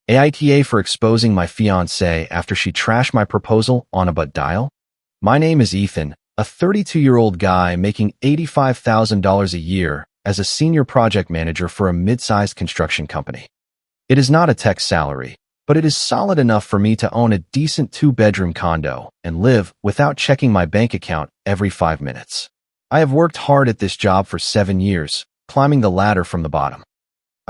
AITA for exposing my fiancée after she trashed my proposal on a butt dial? My name is Ethan, a 32-year-old guy making $85,000 a year as a senior project manager for a mid-sized construction company. It is not a tech salary, but it is solid enough for me to own a decent 2-bedroom condo and live without checking my bank account every 5 minutes. I have worked hard at this job for 7 years, climbing the ladder from the bottom.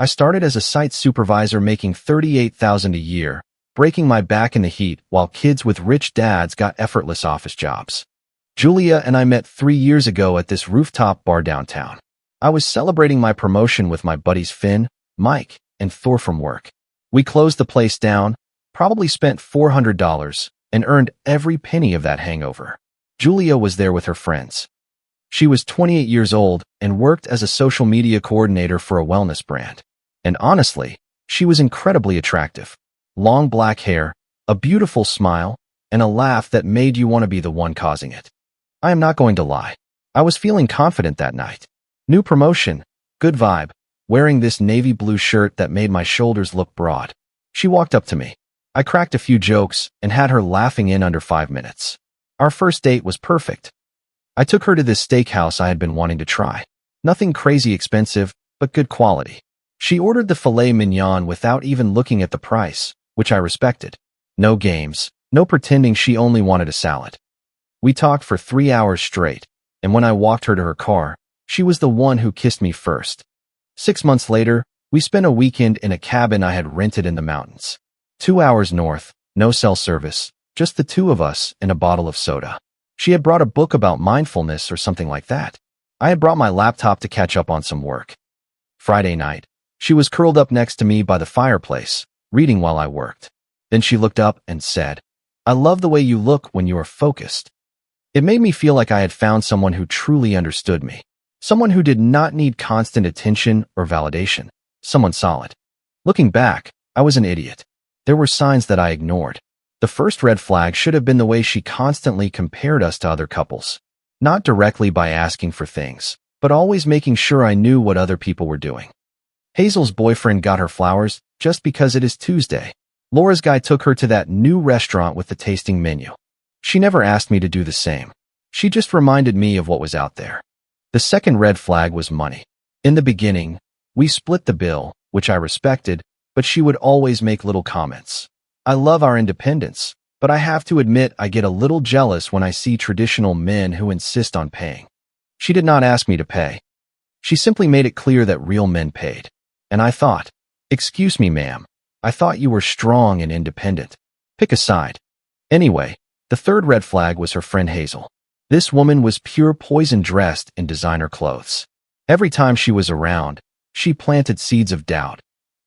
I started as a site supervisor making $38,000 a year, breaking my back in the heat while kids with rich dads got effortless office jobs. Julia and I met 3 years ago at this rooftop bar downtown. I was celebrating my promotion with my buddies Finn, Mike, and Thor from work. We closed the place down, probably spent $400, and earned every penny of that hangover. Julia was there with her friends. She was 28 years old and worked as a social media coordinator for a wellness brand. And honestly, she was incredibly attractive. Long black hair, a beautiful smile, and a laugh that made you want to be the one causing it. I am not going to lie. I was feeling confident that night. New promotion, good vibe, wearing this navy blue shirt that made my shoulders look broad. She walked up to me. I cracked a few jokes and had her laughing in under 5 minutes. Our first date was perfect. I took her to this steakhouse I had been wanting to try. Nothing crazy expensive, but good quality. She ordered the filet mignon without even looking at the price, which I respected. No games, no pretending she only wanted a salad. We talked for 3 hours straight, and when I walked her to her car, she was the one who kissed me first. 6 months later, we spent a weekend in a cabin I had rented in the mountains. 2 hours north, no cell service, just the two of us and a bottle of soda. She had brought a book about mindfulness or something like that. I had brought my laptop to catch up on some work. Friday night, she was curled up next to me by the fireplace, reading while I worked. Then she looked up and said, "I love the way you look when you are focused." It made me feel like I had found someone who truly understood me. Someone who did not need constant attention or validation. Someone solid. Looking back, I was an idiot. There were signs that I ignored. The first red flag should have been the way she constantly compared us to other couples. Not directly by asking for things, but always making sure I knew what other people were doing. Hazel's boyfriend got her flowers just because it is Tuesday. Laura's guy took her to that new restaurant with the tasting menu. She never asked me to do the same. She just reminded me of what was out there. The second red flag was money. In the beginning, we split the bill, which I respected, but she would always make little comments. I love our independence, but I have to admit I get a little jealous when I see traditional men who insist on paying. She did not ask me to pay. She simply made it clear that real men paid. And I thought, "Excuse me, ma'am. I thought you were strong and independent. Pick a side." Anyway, the third red flag was her friend Hazel. This woman was pure poison dressed in designer clothes. Every time she was around, she planted seeds of doubt.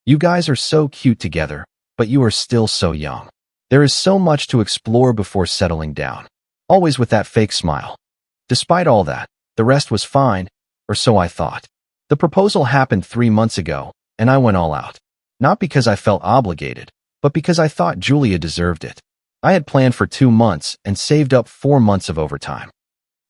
"You guys are so cute together, but you are still so young. There is so much to explore before settling down." Always with that fake smile. Despite all that, the rest was fine, or so I thought. The proposal happened 3 months ago, and I went all out. Not because I felt obligated, but because I thought Julia deserved it. I had planned for 2 months and saved up 4 months of overtime.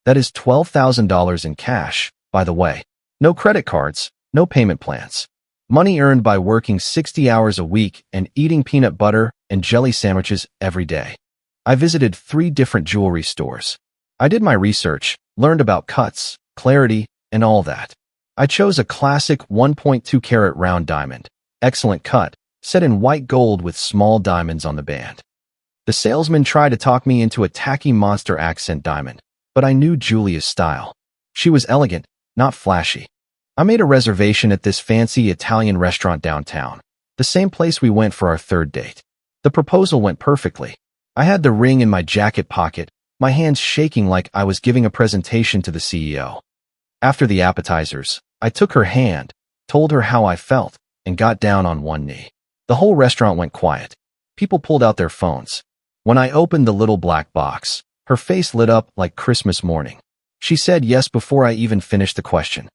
That is $12,000 in cash, by the way. No credit cards, no payment plans. Money earned by working 60 hours a week and eating peanut butter and jelly sandwiches every day. I visited 3 different jewelry stores. I did my research, learned about cuts, clarity, and all that. I chose a classic 1.2 carat round diamond, excellent cut, set in white gold with small diamonds on the band. The salesman tried to talk me into a tacky monster accent diamond, but I knew Julia's style. She was elegant, not flashy. I made a reservation at this fancy Italian restaurant downtown, the same place we went for our third date. The proposal went perfectly. I had the ring in my jacket pocket, my hands shaking like I was giving a presentation to the CEO. After the appetizers, I took her hand, told her how I felt, and got down on one knee. The whole restaurant went quiet. People pulled out their phones. When I opened the little black box, her face lit up like Christmas morning. She said yes before I even finished the question.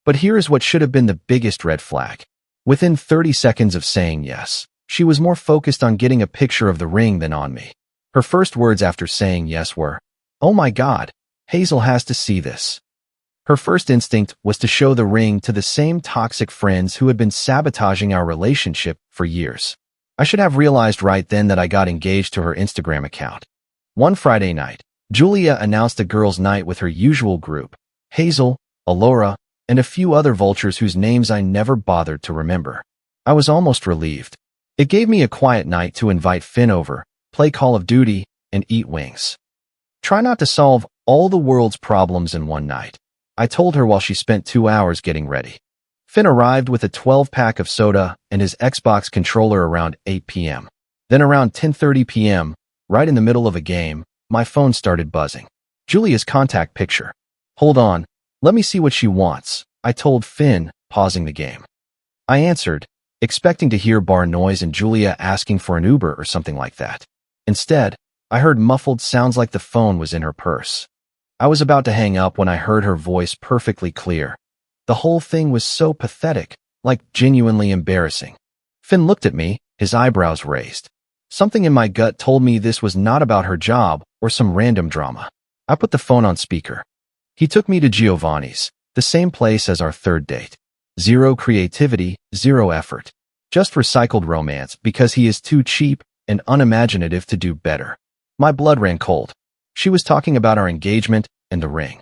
But here is what should have been the biggest red flag. Within 30 seconds of saying yes, she was more focused on getting a picture of the ring than on me. Her first words after saying yes were, "Oh my God, Hazel has to see this." Her first instinct was to show the ring to the same toxic friends who had been sabotaging our relationship for years. I should have realized right then that I got engaged to her Instagram account. One Friday night, Julia announced a girls' night with her usual group, Hazel, Alora, and a few other vultures whose names I never bothered to remember. I was almost relieved. It gave me a quiet night to invite Finn over, play Call of Duty, and eat wings. Try not to solve all the world's problems in one night, I told her while she spent 2 hours getting ready. Finn arrived with a 12-pack of soda and his Xbox controller around 8 p.m. Then around 10:30 p.m., right in the middle of a game, my phone started buzzing. Julia's contact picture. Hold on, let me see what she wants, I told Finn, pausing the game. I answered, expecting to hear bar noise and Julia asking for an Uber or something like that. Instead, I heard muffled sounds like the phone was in her purse. I was about to hang up when I heard her voice perfectly clear. The whole thing was so pathetic, like genuinely embarrassing. Finn looked at me, his eyebrows raised. Something in my gut told me this was not about her job or some random drama. I put the phone on speaker. He took me to Giovanni's, the same place as our third date. Zero creativity, zero effort. Just recycled romance because he is too cheap and unimaginative to do better. My blood ran cold. She was talking about our engagement and the ring.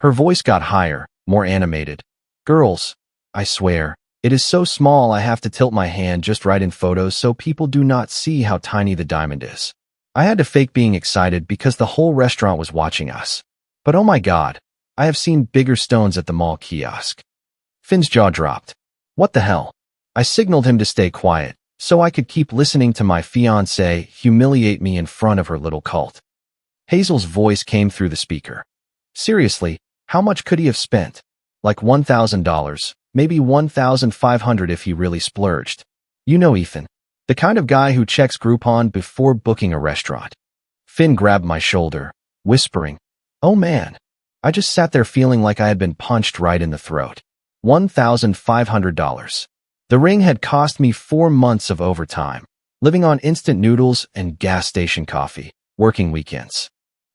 Her voice got higher, more animated. Girls, I swear, it is so small I have to tilt my hand just right in photos so people do not see how tiny the diamond is. I had to fake being excited because the whole restaurant was watching us. But oh my God, I have seen bigger stones at the mall kiosk. Finn's jaw dropped. What the hell? I signaled him to stay quiet, so I could keep listening to my fiancée humiliate me in front of her little cult. Hazel's voice came through the speaker. Seriously, how much could he have spent? Like $1,000, maybe $1,500 if he really splurged. You know Ethan, the kind of guy who checks Groupon before booking a restaurant. Finn grabbed my shoulder, whispering, "Oh man." I just sat there feeling like I had been punched right in the throat. $1,500. The ring had cost me 4 months of overtime, living on instant noodles and gas station coffee, working weekends.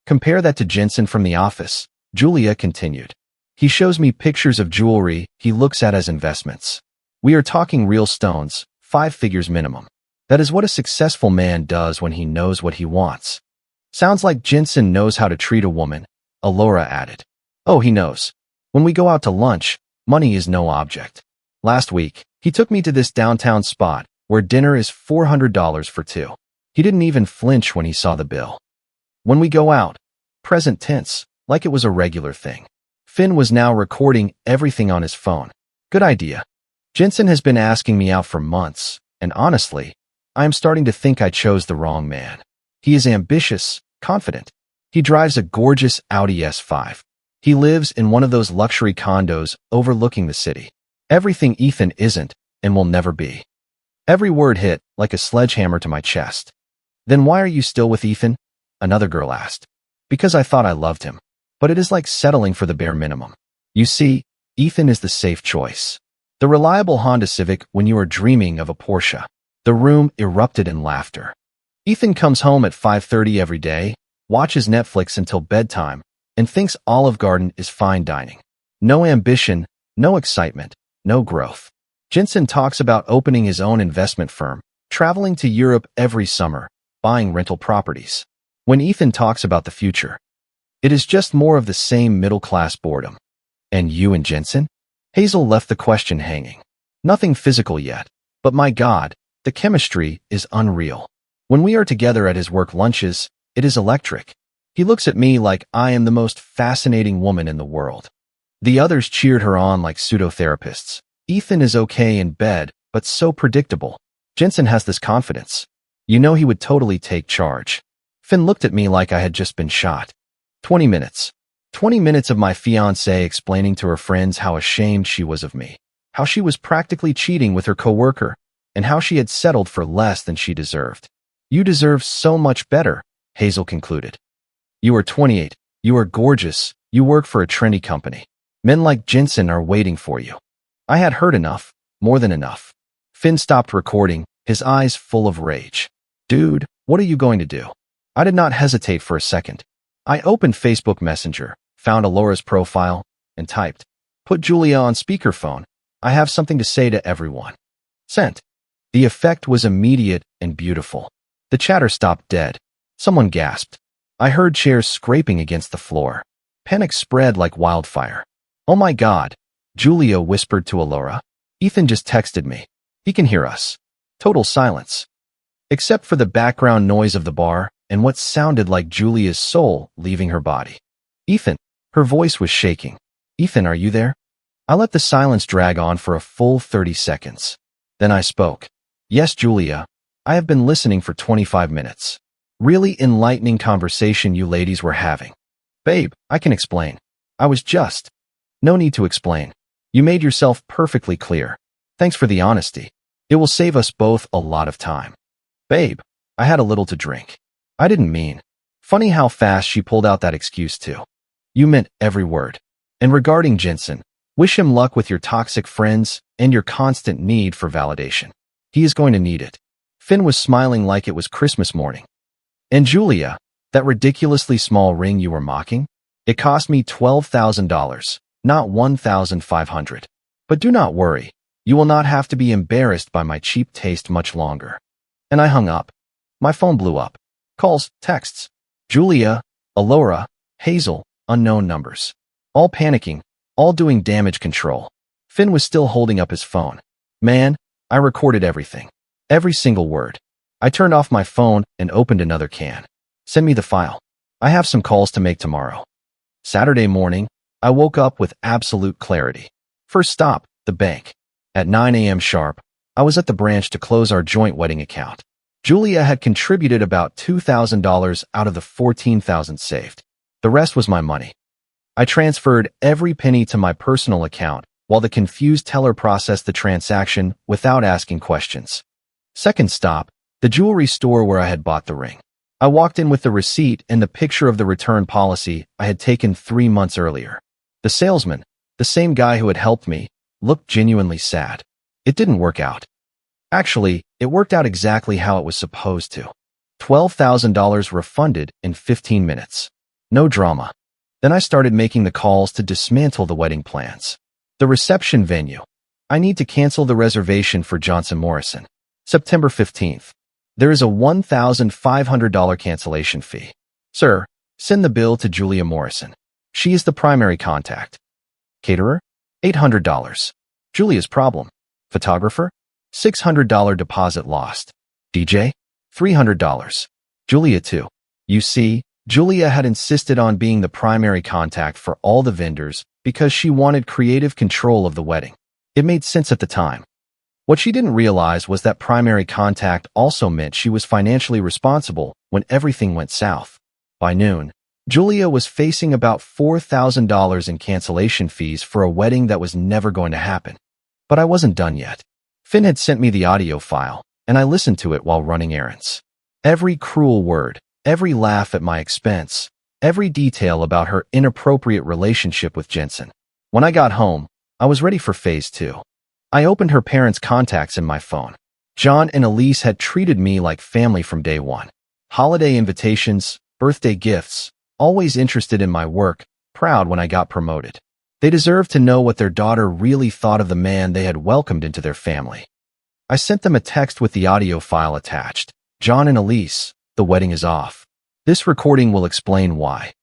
Compare that to Jensen from The Office, Julia continued. He shows me pictures of jewelry he looks at as investments. We are talking real stones, 5 figures minimum. That is what a successful man does when he knows what he wants. Sounds like Jensen knows how to treat a woman, Alora added. Oh, he knows. When we go out to lunch, money is no object. Last week, he took me to this downtown spot where dinner is $400 for 2. He didn't even flinch when he saw the bill. When we go out, present tense, like it was a regular thing. Finn was now recording everything on his phone. Good idea. Jensen has been asking me out for months, and honestly, I am starting to think I chose the wrong man. He is ambitious, confident. He drives a gorgeous Audi S5. He lives in one of those luxury condos overlooking the city. Everything Ethan isn't and will never be. Every word hit like a sledgehammer to my chest. Then why are you still with Ethan? Another girl asked. Because I thought I loved him. But it is like settling for the bare minimum. You see, Ethan is the safe choice. The reliable Honda Civic when you are dreaming of a Porsche. The room erupted in laughter. Ethan comes home at 5:30 every day, watches Netflix until bedtime, and thinks Olive Garden is fine dining. No ambition, no excitement, no growth. Jensen talks about opening his own investment firm, traveling to Europe every summer, buying rental properties. When Ethan talks about the future, it is just more of the same middle-class boredom. And you and Jensen? Hazel left the question hanging. Nothing physical yet, but my God, the chemistry is unreal. When we are together at his work lunches, it is electric. He looks at me like I am the most fascinating woman in the world. The others cheered her on like pseudotherapists. Ethan is okay in bed, but so predictable. Jensen has this confidence. You know he would totally take charge. Finn looked at me like I had just been shot. 20 minutes. 20 minutes of my fiancée explaining to her friends how ashamed she was of me, how she was practically cheating with her coworker, and how she had settled for less than she deserved. You deserve so much better, Hazel concluded. You are 28. You are gorgeous. You work for a trendy company. Men like Jensen are waiting for you. I had heard enough, more than enough. Finn stopped recording, his eyes full of rage. Dude, what are you going to do? I did not hesitate for a second. I opened Facebook Messenger, found Alora's profile, and typed, "Put Julia on speakerphone. I have something to say to everyone." Sent. The effect was immediate and beautiful. The chatter stopped dead. Someone gasped. I heard chairs scraping against the floor. Panic spread like wildfire. Oh my God, Julia whispered to Alora. Ethan just texted me. He can hear us. Total silence. Except for the background noise of the bar and what sounded like Julia's soul leaving her body. Ethan. Her voice was shaking. Ethan, are you there? I let the silence drag on for a full 30 seconds. Then I spoke. Yes, Julia. I have been listening for 25 minutes. Really enlightening conversation you ladies were having. Babe, I can explain. I was just. No need to explain. You made yourself perfectly clear. Thanks for the honesty. It will save us both a lot of time. Babe, I had a little to drink. I didn't mean. Funny how fast she pulled out that excuse too. You meant every word. And regarding Jensen, wish him luck with your toxic friends and your constant need for validation. He is going to need it. Finn was smiling like it was Christmas morning. And Julia, that ridiculously small ring you were mocking? It cost me $12,000, not $1,500. But do not worry. You will not have to be embarrassed by my cheap taste much longer. And I hung up. My phone blew up. Calls, texts. Julia, Alora, Hazel, unknown numbers. All panicking, all doing damage control. Finn was still holding up his phone. Man, I recorded everything. Every single word. I turned off my phone and opened another can. Send me the file. I have some calls to make tomorrow. Saturday morning, I woke up with absolute clarity. First stop, the bank. At 9 a.m. sharp, I was at the branch to close our joint wedding account. Julia had contributed about $2,000 out of the $14,000 saved. The rest was my money. I transferred every penny to my personal account while the confused teller processed the transaction without asking questions. Second stop, the jewelry store where I had bought the ring. I walked in with the receipt and the picture of the return policy I had taken 3 months earlier. The salesman, the same guy who had helped me, looked genuinely sad. It didn't work out. Actually, it worked out exactly how it was supposed to. $12,000 refunded in 15 minutes. No drama. Then I started making the calls to dismantle the wedding plans. The reception venue. I need to cancel the reservation for Johnson Morrison. September 15th. There is a $1,500 cancellation fee. Sir, send the bill to Julia Morrison. She is the primary contact. Caterer? $800. Julia's problem. Photographer? $600 deposit lost. DJ? $300. Julia too. You see, Julia had insisted on being the primary contact for all the vendors because she wanted creative control of the wedding. It made sense at the time. What she didn't realize was that primary contact also meant she was financially responsible when everything went south. By noon, Julia was facing about $4,000 in cancellation fees for a wedding that was never going to happen. But I wasn't done yet. Finn had sent me the audio file, and I listened to it while running errands. Every cruel word, every laugh at my expense, every detail about her inappropriate relationship with Jensen. When I got home, I was ready for phase 2. I opened her parents' contacts in my phone. John and Elise had treated me like family from day one. Holiday invitations, birthday gifts, always interested in my work, proud when I got promoted. They deserved to know what their daughter really thought of the man they had welcomed into their family. I sent them a text with the audio file attached. John and Elise, the wedding is off. This recording will explain why.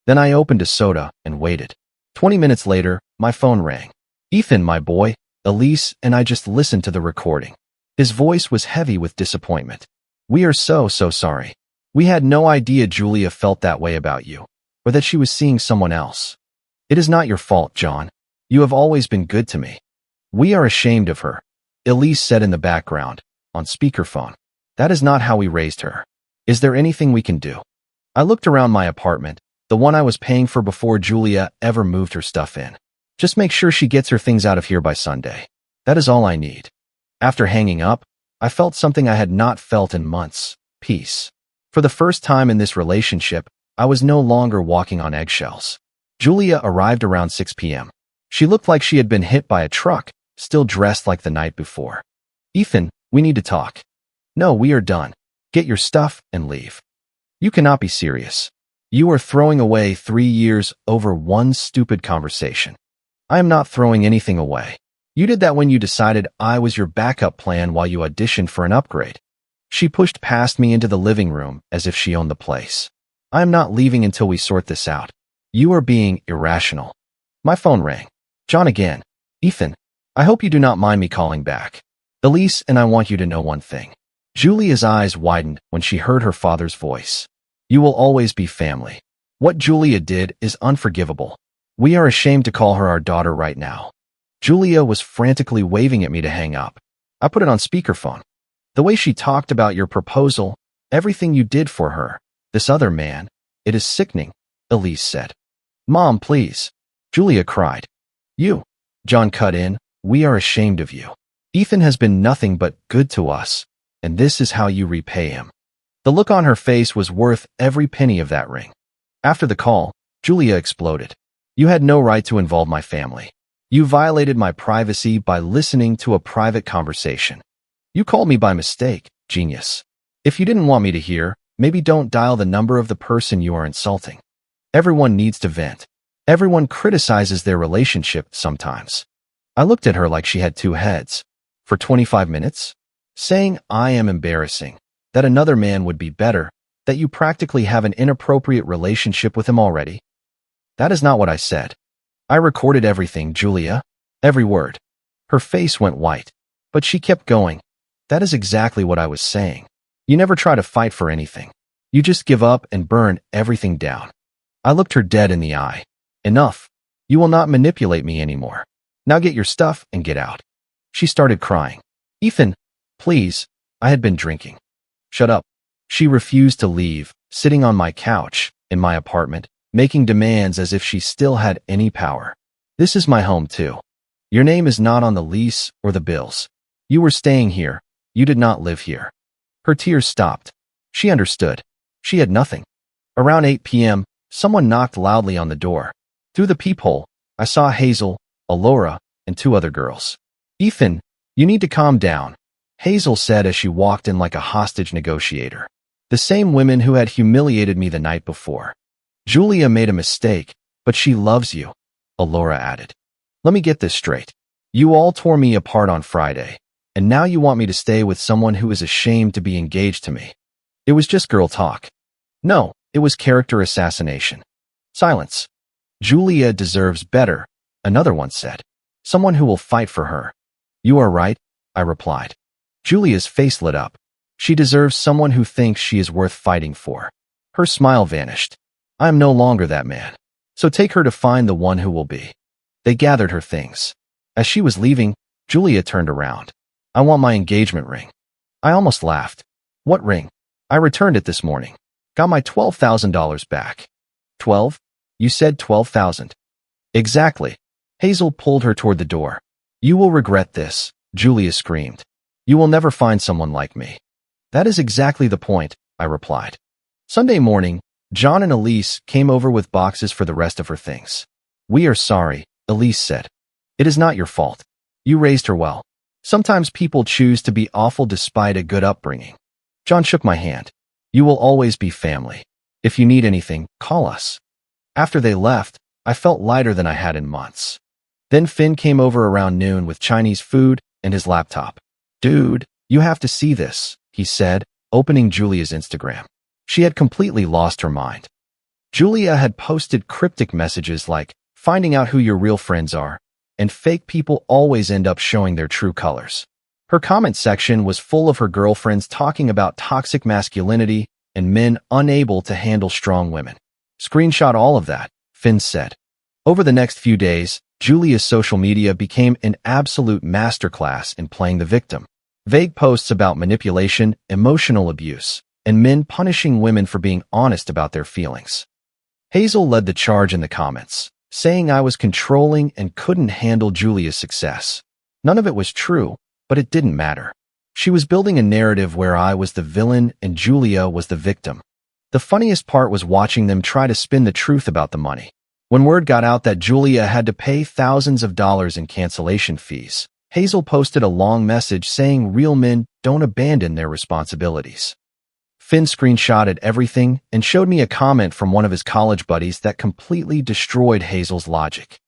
Then I opened a soda and waited. 20 minutes later, my phone rang. Ethan, my boy, Elise and I just listened to the recording. His voice was heavy with disappointment. We are so sorry. We had no idea Julia felt that way about you, or that she was seeing someone else. It is not your fault, John. You have always been good to me. We are ashamed of her, Elise said in the background, on speakerphone. That is not how we raised her. Is there anything we can do? I looked around my apartment, the one I was paying for before Julia ever moved her stuff in. Just make sure she gets her things out of here by Sunday. That is all I need. After hanging up, I felt something I had not felt in months. Peace. For the first time in this relationship, I was no longer walking on eggshells. Julia arrived around 6 p.m. She looked like she had been hit by a truck, still dressed like the night before. Ethan, we need to talk. No, we are done. Get your stuff and leave. You cannot be serious. You are throwing away 3 years over one stupid conversation. I am not throwing anything away. You did that when you decided I was your backup plan while you auditioned for an upgrade. She pushed past me into the living room as if she owned the place. I am not leaving until we sort this out. You are being irrational. My phone rang. John again. Ethan, I hope you do not mind me calling back. Elise and I want you to know one thing. Julia's eyes widened when she heard her father's voice. You will always be family. What Julia did is unforgivable. We are ashamed to call her our daughter right now. Julia was frantically waving at me to hang up. I put it on speakerphone. The way she talked about your proposal, everything you did for her, this other man, it is sickening, Elise said. Mom, please. Julia cried. You. John cut in. We are ashamed of you. Ethan has been nothing but good to us, and this is how you repay him. The look on her face was worth every penny of that ring. After the call, Julia exploded. You had no right to involve my family. You violated my privacy by listening to a private conversation. You called me by mistake, genius. If you didn't want me to hear, maybe don't dial the number of the person you are insulting. Everyone needs to vent. Everyone criticizes their relationship sometimes. I looked at her like she had two heads. For 25 minutes? Saying I am embarrassing, that another man would be better, that you practically have an inappropriate relationship with him already? That is not what I said. I recorded everything, Julia. Every word. Her face went white, but she kept going. That is exactly what I was saying. You never try to fight for anything. You just give up and burn everything down. I looked her dead in the eye. Enough. You will not manipulate me anymore. Now get your stuff and get out. She started crying. Ethan, please. I had been drinking. Shut up. She refused to leave, sitting on my couch, in my apartment, making demands as if she still had any power. This is my home too. Your name is not on the lease or the bills. You were staying here. You did not live here. Her tears stopped. She understood. She had nothing. Around 8 p.m., someone knocked loudly on the door. Through the peephole, I saw Hazel, Alora, and two other girls. Ethan, you need to calm down, Hazel said as she walked in like a hostage negotiator. The same women who had humiliated me the night before. Julia made a mistake, but she loves you, Alora added. Let me get this straight. You all tore me apart on Friday, and now you want me to stay with someone who is ashamed to be engaged to me. It was just girl talk. No, it was character assassination. Silence. Julia deserves better, another one said. Someone who will fight for her. You are right, I replied. Julia's face lit up. She deserves someone who thinks she is worth fighting for. Her smile vanished. I am no longer that man. So take her to find the one who will be. They gathered her things. As she was leaving, Julia turned around. I want my engagement ring. I almost laughed. What ring? I returned it this morning. Got my $12,000 back. 12? You said 12,000. Exactly. Hazel pulled her toward the door. You will regret this, Julia screamed. You will never find someone like me. That is exactly the point, I replied. Sunday morning, John and Elise came over with boxes for the rest of her things. We are sorry, Elise said. It is not your fault. You raised her well. Sometimes people choose to be awful despite a good upbringing. John shook my hand. You will always be family. If you need anything, call us. After they left, I felt lighter than I had in months. Then Finn came over around noon with Chinese food and his laptop. Dude, you have to see this, he said, opening Julia's Instagram. She had completely lost her mind. Julia had posted cryptic messages like, finding out who your real friends are, and fake people always end up showing their true colors. Her comment section was full of her girlfriends talking about toxic masculinity and men unable to handle strong women. Screenshot all of that, Finn said. Over the next few days, Julia's social media became an absolute masterclass in playing the victim. Vague posts about manipulation, emotional abuse, and men punishing women for being honest about their feelings. Hazel led the charge in the comments, saying I was controlling and couldn't handle Julia's success. None of it was true, but it didn't matter. She was building a narrative where I was the villain and Julia was the victim. The funniest part was watching them try to spin the truth about the money. When word got out that Julia had to pay thousands of dollars in cancellation fees, Hazel posted a long message saying real men don't abandon their responsibilities. Finn screenshotted everything and showed me a comment from one of his college buddies that completely destroyed Hazel's logic.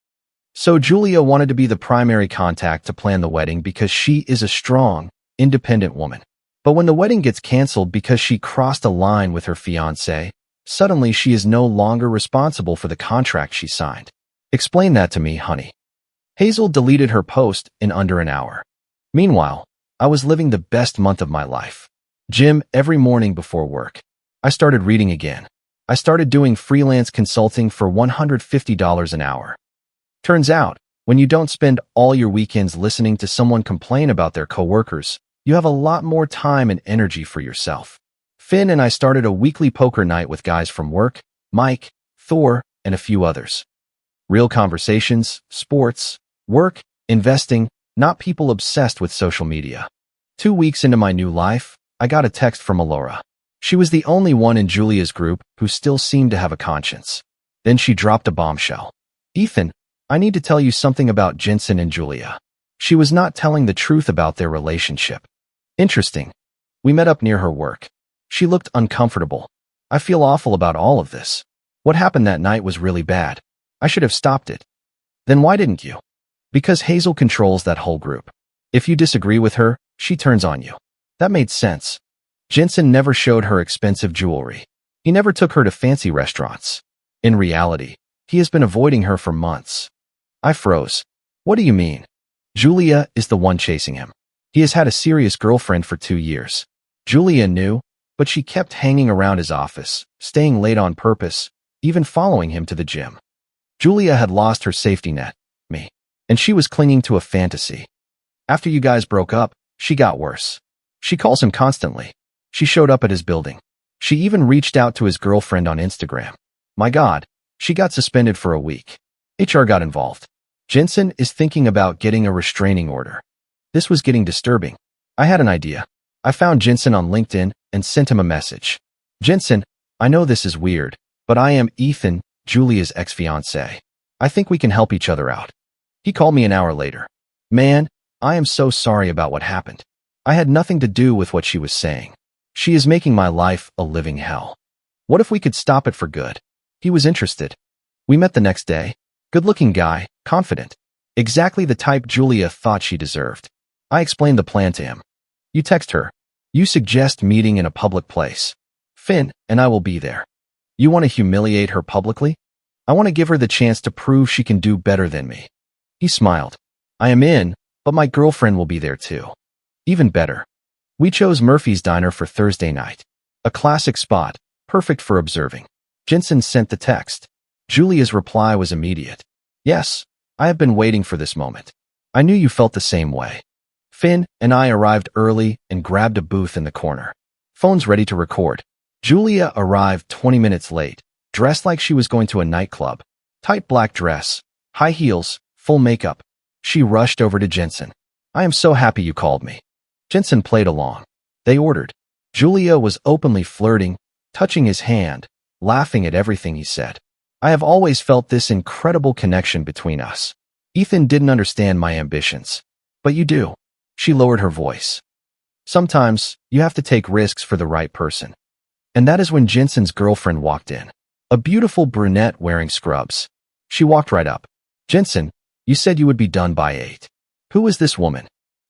So Julia wanted to be the primary contact to plan the wedding because she is a strong, independent woman. But when the wedding gets canceled because she crossed a line with her fiancé, suddenly she is no longer responsible for the contract she signed. Explain that to me, honey. Hazel deleted her post in under an hour. Meanwhile, I was living the best month of my life. Gym every morning before work. I started reading again. I started doing freelance consulting for $150 an hour. Turns out, when you don't spend all your weekends listening to someone complain about their coworkers, you have a lot more time and energy for yourself. Finn and I started a weekly poker night with guys from work, Mike, Thor, and a few others. Real conversations, sports, work, investing, not people obsessed with social media. 2 weeks into my new life, I got a text from Alora. She was the only one in Julia's group who still seemed to have a conscience. Then she dropped a bombshell. Ethan, I need to tell you something about Jensen and Julia. She was not telling the truth about their relationship. Interesting. We met up near her work. She looked uncomfortable. I feel awful about all of this. What happened that night was really bad. I should have stopped it. Then why didn't you? Because Hazel controls that whole group. If you disagree with her, she turns on you. That made sense. Jensen never showed her expensive jewelry. He never took her to fancy restaurants. In reality, he has been avoiding her for months. I froze. What do you mean? Julia is the one chasing him. He has had a serious girlfriend for 2 years. Julia knew, but she kept hanging around his office, staying late on purpose, even following him to the gym. Julia had lost her safety net, me, and she was clinging to a fantasy. After you guys broke up, she got worse. She calls him constantly. She showed up at his building. She even reached out to his girlfriend on Instagram. My God, she got suspended for a week. HR got involved. Jensen is thinking about getting a restraining order. This was getting disturbing. I had an idea. I found Jensen on LinkedIn and sent him a message. Jensen, I know this is weird, but I am Ethan, Julia's ex-fiancé. I think we can help each other out. He called me an hour later. Man, I am so sorry about what happened. I had nothing to do with what she was saying. She is making my life a living hell. What if we could stop it for good? He was interested. We met the next day. Good-looking guy, confident. Exactly the type Julia thought she deserved. I explained the plan to him. You text her. You suggest meeting in a public place. Finn and I will be there. You want to humiliate her publicly? I want to give her the chance to prove she can do better than me. He smiled. I am in, but my girlfriend will be there too. Even better. We chose Murphy's Diner for Thursday night. A classic spot, perfect for observing. Jensen sent the text. Julia's reply was immediate. Yes, I have been waiting for this moment. I knew you felt the same way. Finn and I arrived early and grabbed a booth in the corner. Phones ready to record. Julia arrived 20 minutes late, dressed like she was going to a nightclub. Tight black dress, high heels, full makeup. She rushed over to Jensen. I am so happy you called me. Jensen played along. They ordered. Julia was openly flirting, touching his hand, laughing at everything he said. I have always felt this incredible connection between us. Ethan didn't understand my ambitions. But you do. She lowered her voice. Sometimes, you have to take risks for the right person. And that is when Jensen's girlfriend walked in. A beautiful brunette wearing scrubs. She walked right up. Jensen, you said you would be done by 8. Who is this woman?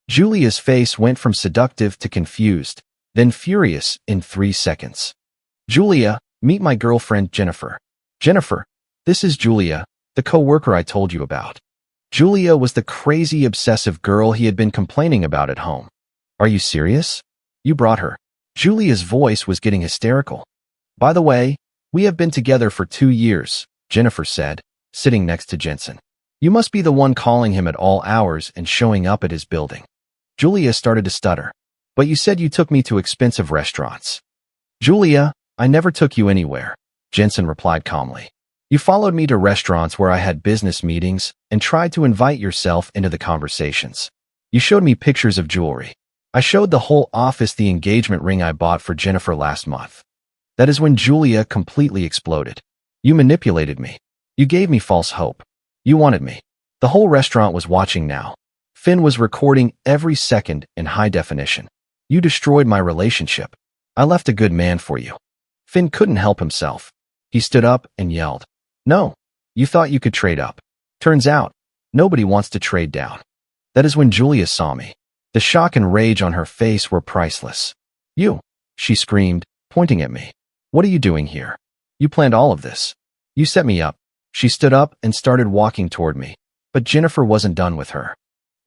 Julia's face went from seductive to confused, then furious in 3 seconds. Julia, meet my girlfriend Jennifer. Jennifer, this is Julia, the co-worker I told you about. Julia was the crazy, obsessive girl he had been complaining about at home. Are you serious? You brought her. Julia's voice was getting hysterical. By the way, we have been together for 2 years, Jennifer said, sitting next to Jensen. You must be the one calling him at all hours and showing up at his building. Julia started to stutter. But you said you took me to expensive restaurants. Julia, I never took you anywhere, Jensen replied calmly. You followed me to restaurants where I had business meetings and tried to invite yourself into the conversations. You showed me pictures of jewelry. I showed the whole office the engagement ring I bought for Jennifer last month. That is when Julia completely exploded. You manipulated me. You gave me false hope. You wanted me. The whole restaurant was watching now. Finn was recording every second in high definition. You destroyed my relationship. I left a good man for you. Finn couldn't help himself. He stood up and yelled. No, you thought you could trade up. Turns out, Nobody wants to trade down. That is when Julia saw me. The shock and rage on her face were priceless. You, she screamed, pointing at me. What are you doing here? You planned all of this. You set me up. She stood up and started walking toward me, but Jennifer wasn't done with her.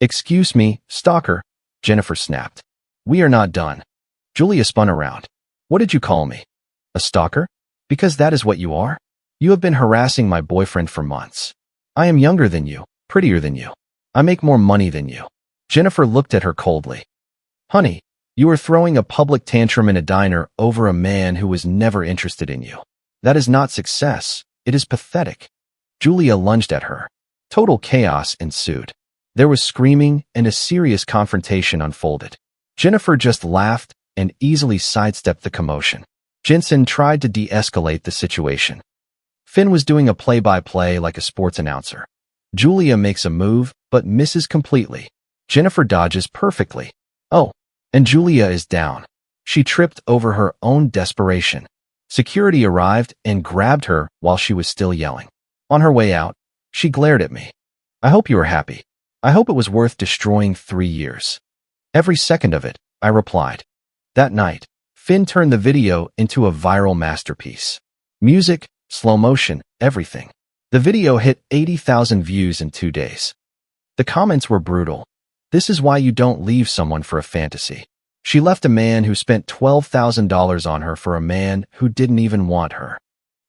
Excuse me, stalker, Jennifer snapped. We are not done. Julia spun around. What did you call me? A stalker? Because that is what you are? You have been harassing my boyfriend for months. I am younger than you, prettier than you. I make more money than you. Jennifer looked at her coldly. Honey, you are throwing a public tantrum in a diner over a man who was never interested in you. That is not success. It is pathetic. Julia lunged at her. Total chaos ensued. There was screaming and a serious confrontation unfolded. Jennifer just laughed and easily sidestepped the commotion. Jensen tried to de-escalate the situation. Finn was doing a play-by-play like a sports announcer. Julia makes a move, but misses completely. Jennifer dodges perfectly. Oh, and Julia is down. She tripped over her own desperation. Security arrived and grabbed her while she was still yelling. On her way out, she glared at me. I hope you are happy. I hope it was worth destroying 3 years. Every second of it, I replied. That night, Finn turned the video into a viral masterpiece. Music, slow motion, everything. The video hit 80,000 views in 2 days. The comments were brutal. This is why you don't leave someone for a fantasy. She left a man who spent $12,000 on her for a man who didn't even want her.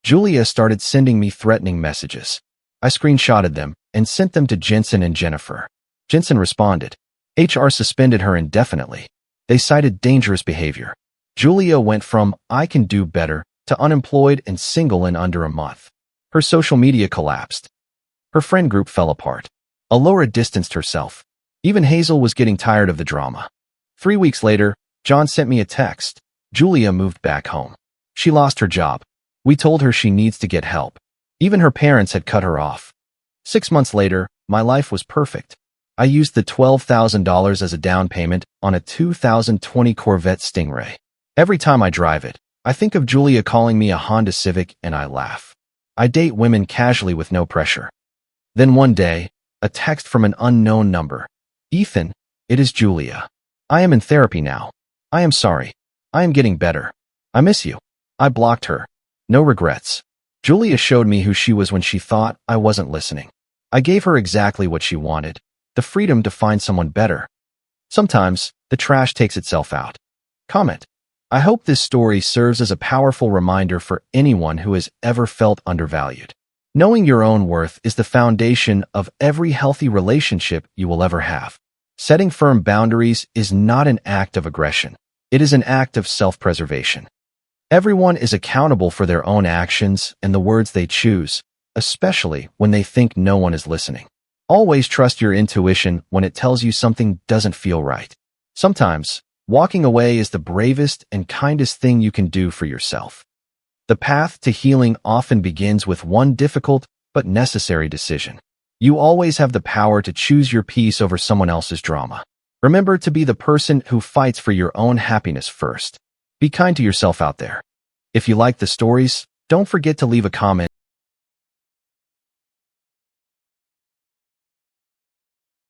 Julia started sending me threatening messages. I screenshotted them and sent them to Jensen and Jennifer. Jensen responded. HR suspended her indefinitely. They cited dangerous behavior. Julia went from I can do better to unemployed and single in under a month. Her social media collapsed. Her friend group fell apart. Alora distanced herself. Even Hazel was getting tired of the drama. 3 weeks later, John sent me a text. Julia moved back home. She lost her job. We told her she needs to get help. Even her parents had cut her off. 6 months later, my life was perfect. I used the $12,000 as a down payment on a 2020 Corvette Stingray. Every time I drive it, I think of Julia calling me a Honda Civic and I laugh. I date women casually with no pressure. Then one day, a text from an unknown number. Ethan, it is Julia. I am in therapy now. I am sorry. I am getting better. I miss you. I blocked her. No regrets. Julia showed me who she was when she thought I wasn't listening. I gave her exactly what she wanted, the freedom to find someone better. Sometimes, the trash takes itself out. Comment. I hope this story serves as a powerful reminder for anyone who has ever felt undervalued. Knowing your own worth is the foundation of every healthy relationship you will ever have. Setting firm boundaries is not an act of aggression. It is an act of self-preservation. Everyone is accountable for their own actions and the words they choose, especially when they think no one is listening. Always trust your intuition when it tells you something doesn't feel right. Sometimes, walking away is the bravest and kindest thing you can do for yourself. The path to healing often begins with one difficult but necessary decision. You always have the power to choose your peace over someone else's drama. Remember to be the person who fights for your own happiness first. Be kind to yourself out there. If you like the stories, don't forget to leave a comment